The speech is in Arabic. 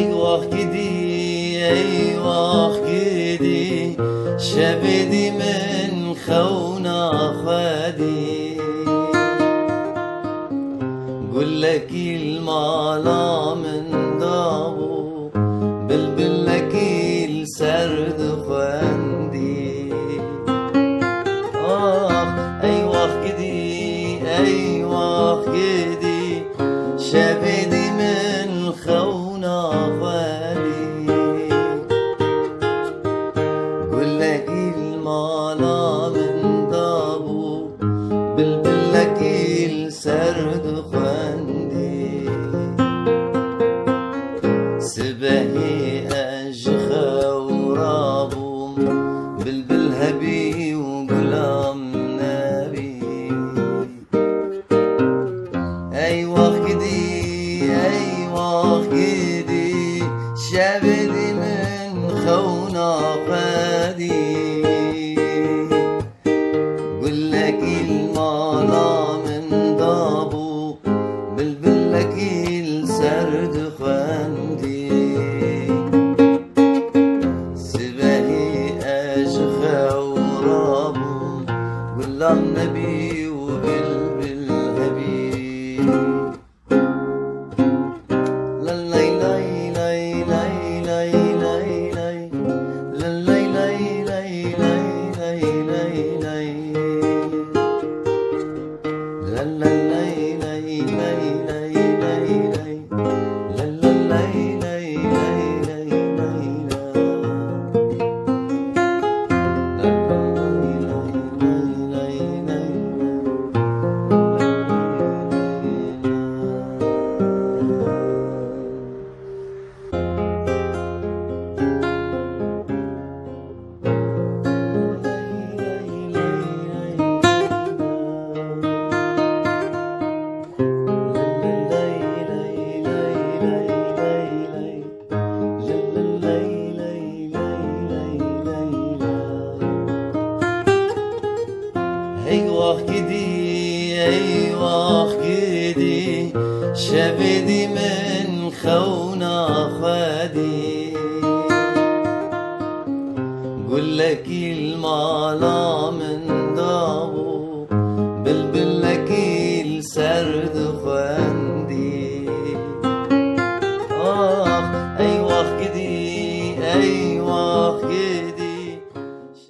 Eyvah gidi, eyvah gidi, şebedi min khawna khadi. قلك المالا من دابو بلبلك السرد خواندي. ايوه كدي ايوه كدي شبدي من خونا غالي. قلك المالا من دابو بلبلك السرد خواندي. سبهي أجخى ورابو بلبل هبي وقلام نبي. أيوة كدي أيوة كدي شبدي من خونا قادي. قلك المالا من دابو بلبلك السرد خواندي. سبهي أجخى ورابو قلام نبي وبلبل هبي. ايوه كدي ايوه كدي شبدي من خونا خادي. قلك المالا من